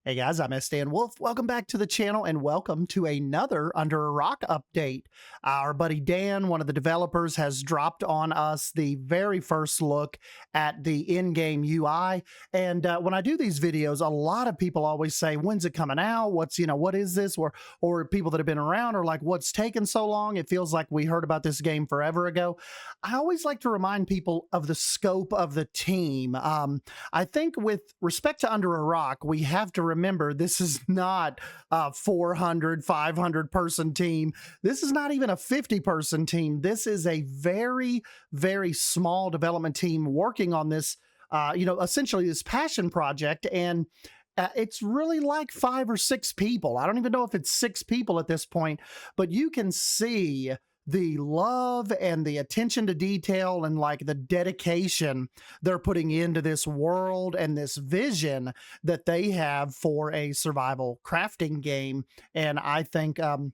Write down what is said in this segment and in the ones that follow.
Hey guys, I'm Dan Wolf. Welcome back to the channel and welcome to another Under a Rock update. Our buddy Dan, one of the developers, has dropped on us the very first look at the in-game UI. And when I do these videos, a lot of people always say, when's it coming out? What is this? Or people that have been around are like, what's taken so long? It feels like we heard about this game forever ago. I always like to remind people of the scope of the team. I think with respect to Under a Rock, we have to remember this is not a 400, 500 person team. This is not even a 50 person team. This is a very, very small development team working on this, essentially this passion project. And it's really like 5 or 6 people. I don't even know if it's 6 people at this point, but you can see the love and the attention to detail and like the dedication they're putting into this world and this vision that they have for a survival crafting game. And I think, one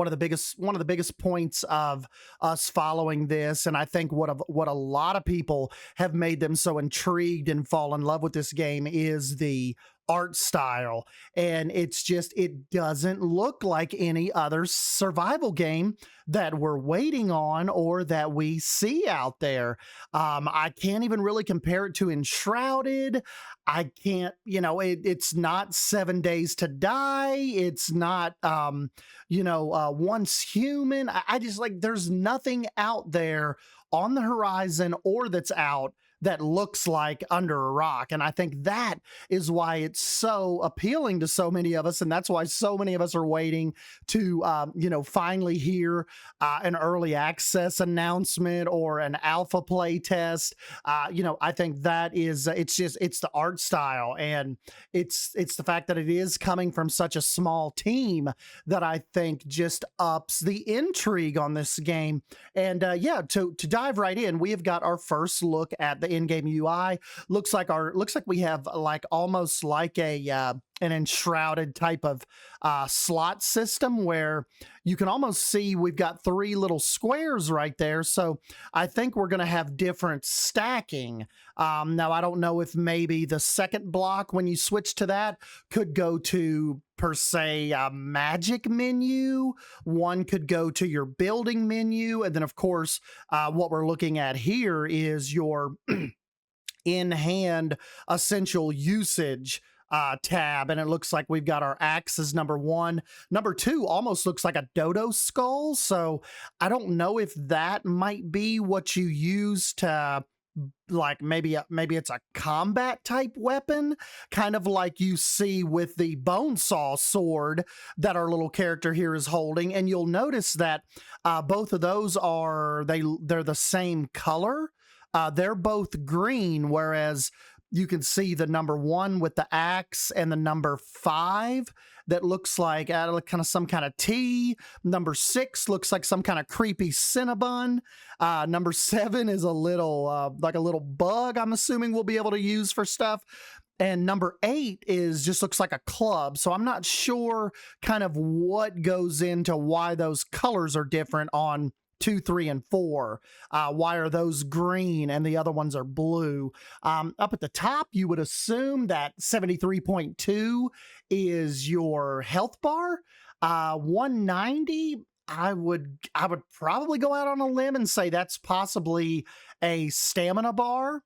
of the biggest points of us following this, and I think what a lot of people have made them so intrigued and fall in love with this game is the art style. And it doesn't look like any other survival game that we're waiting on or that we see out there. I can't even really compare it to Enshrouded. I can't, it's not 7 Days to Die. It's not, Once Human. I just like, there's nothing out there on the horizon or that's out that looks like Under a Rock. And I think that is why it's so appealing to so many of us. And that's why so many of us are waiting to, finally hear an early access announcement or an alpha play test. I think that is, it's the art style. And it's the fact that it is coming from such a small team that I think just ups the intrigue on this game. And to dive right in, we have got our first look at the in-game UI. Looks like we have like almost like an enshrouded type of slot system where you can almost see we've got 3 little squares right there. So I think we're going to have different stacking. Now, I don't know if maybe the second block, when you switch to that, could go to per se a magic menu. One could go to your building menu. And then, of course, what we're looking at here is your in-hand essential usage tab, and it looks like we've got our axe as number 1. Number 2 almost looks like a dodo skull, so I don't know if that might be what you use to, like, maybe it's a combat type weapon, kind of like you see with the bone saw sword that our little character here is holding. And you'll notice that both of those they're the same color. They're both green, whereas you can see the number 1 with the axe and the number 5 that looks like kind of some kind of T. Number 6 looks like some kind of creepy Cinnabon. Number 7 is a little like a little bug, I'm assuming we'll be able to use for stuff. And number 8 just looks like a club. So I'm not sure kind of what goes into why those colors are different on 2, 3, and 4. Why are those green and the other ones are blue? Up at the top, you would assume that 73.2 is your health bar. 190, I would probably go out on a limb and say that's possibly a stamina bar.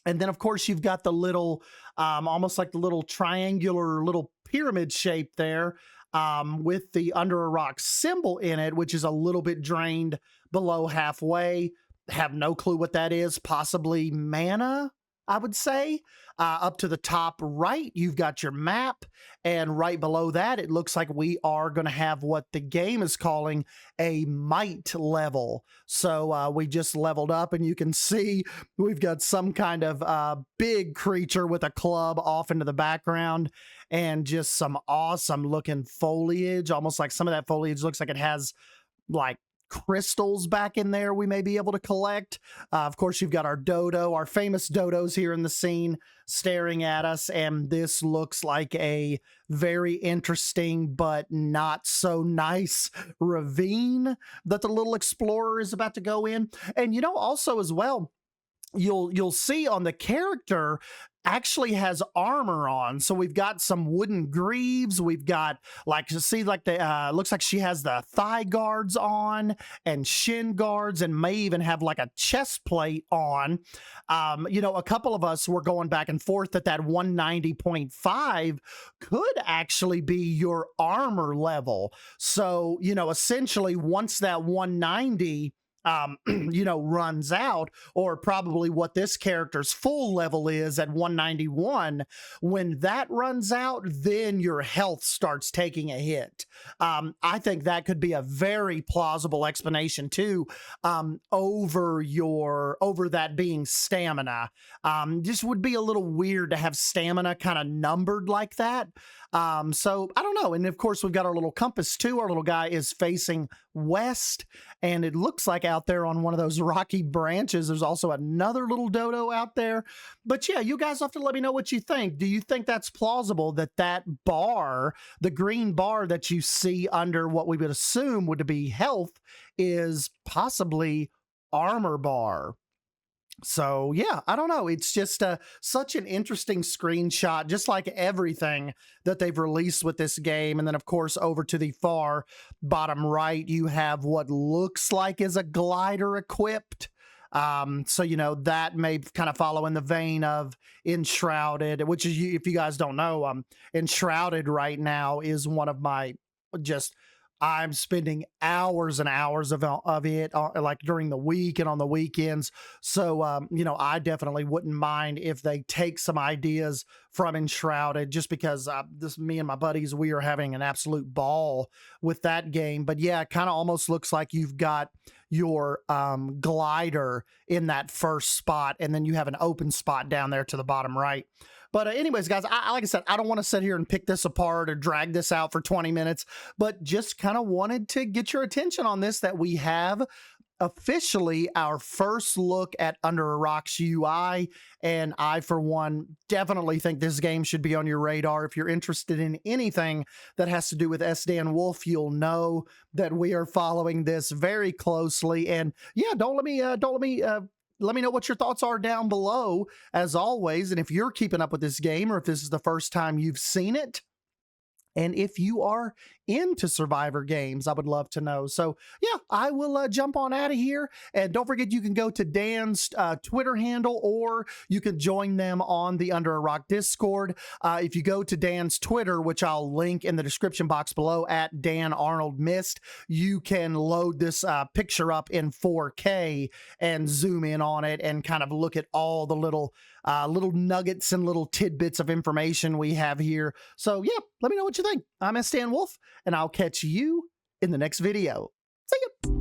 And then, of course, you've got the little, almost like the little triangular little pyramid shape there, with the Under a Rock symbol in it, which is a little bit drained below halfway. Have no clue what that is. Possibly mana, I would say. Up to the top right, you've got your map. And right below that, it looks like we are going to have what the game is calling a might level. So we just leveled up, and you can see we've got some kind of big creature with a club off into the background, and just some awesome looking foliage. Almost like some of that foliage looks like it has like crystals back in there we may be able to collect. Of course, you've got our dodo, our famous dodos here in the scene staring at us, and this looks like a very interesting but not so nice ravine that the little explorer is about to go in. And also as well, you'll see on the character actually has armor on. So we've got some wooden greaves. We've got like, see, like the looks like she has the thigh guards on and shin guards, and may even have like a chest plate on. You know, a couple of us were going back and forth that 190.5 could actually be your armor level. So, you know, essentially once that 190 you know, runs out, or probably what this character's full level is at 191, when that runs out, then your health starts taking a hit. I think that could be a very plausible explanation too, over that being stamina. Just would be a little weird to have stamina kind of numbered like that. So I don't know. And of course, we've got our little compass too. Our little guy is facing west, and it looks like out there on one of those rocky branches, there's also another little dodo out there. But yeah, you guys have to let me know what you think. Do you think that's plausible that that bar, the green bar that you see under what we would assume would be health, is possibly armor bar? So yeah, I don't know. It's just such an interesting screenshot, just like everything that they've released with this game. And then of course, over to the far bottom right, you have what looks like is a glider equipped. So, you know, that may kind of follow in the vein of Enshrouded, which is, if you guys don't know, Enshrouded right now is one of my just, I'm spending hours and hours of it, like during the week and on the weekends. So, you know, I definitely wouldn't mind if they take some ideas from Enshrouded, just because me and my buddies, we are having an absolute ball with that game. But yeah, it kind of almost looks like you've got your glider in that first spot, and then you have an open spot down there to the bottom right. But anyways, guys, like I said, I don't want to sit here and pick this apart or drag this out for 20 minutes, but just kind of wanted to get your attention on this, that we have officially our first look at Under a Rock's UI. And I, for one, definitely think this game should be on your radar. If you're interested in anything that has to do with Dan Wolf, you'll know that we are following this very closely. And yeah, let me know what your thoughts are down below, as always. And if you're keeping up with this game, or if this is the first time you've seen it, and if you are into Survivor games, I would love to know. So yeah, I will jump on out of here. And don't forget, you can go to Dan's Twitter handle, or you can join them on the Under a Rock Discord. If you go to Dan's Twitter, which I'll link in the description box below, at Dan Arnold Mist, you can load this picture up in 4K and zoom in on it and kind of look at all the little nuggets and little tidbits of information we have here. So yeah, let me know what you think. I'm Dan Wolf, and I'll catch you in the next video. See ya.